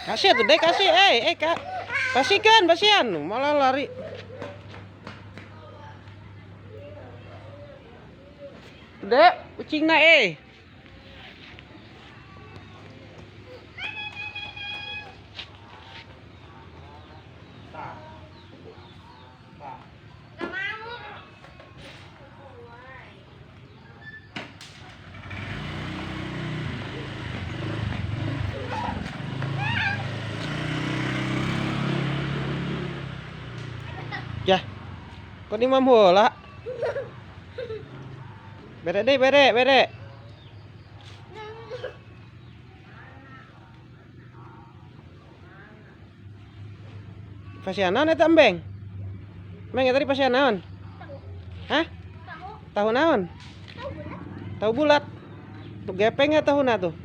Kasih tuh dek, kasih. Kak. Kasihkan, basian. Malah lari. Dek, kucing na Ya, kok di bola? Bere deh, bere. Pasianan eta embeng. Embeng tadi pasianan. Hah? Tahu naon? Tahu bulat. Tuh gepengnya tahu na tuh.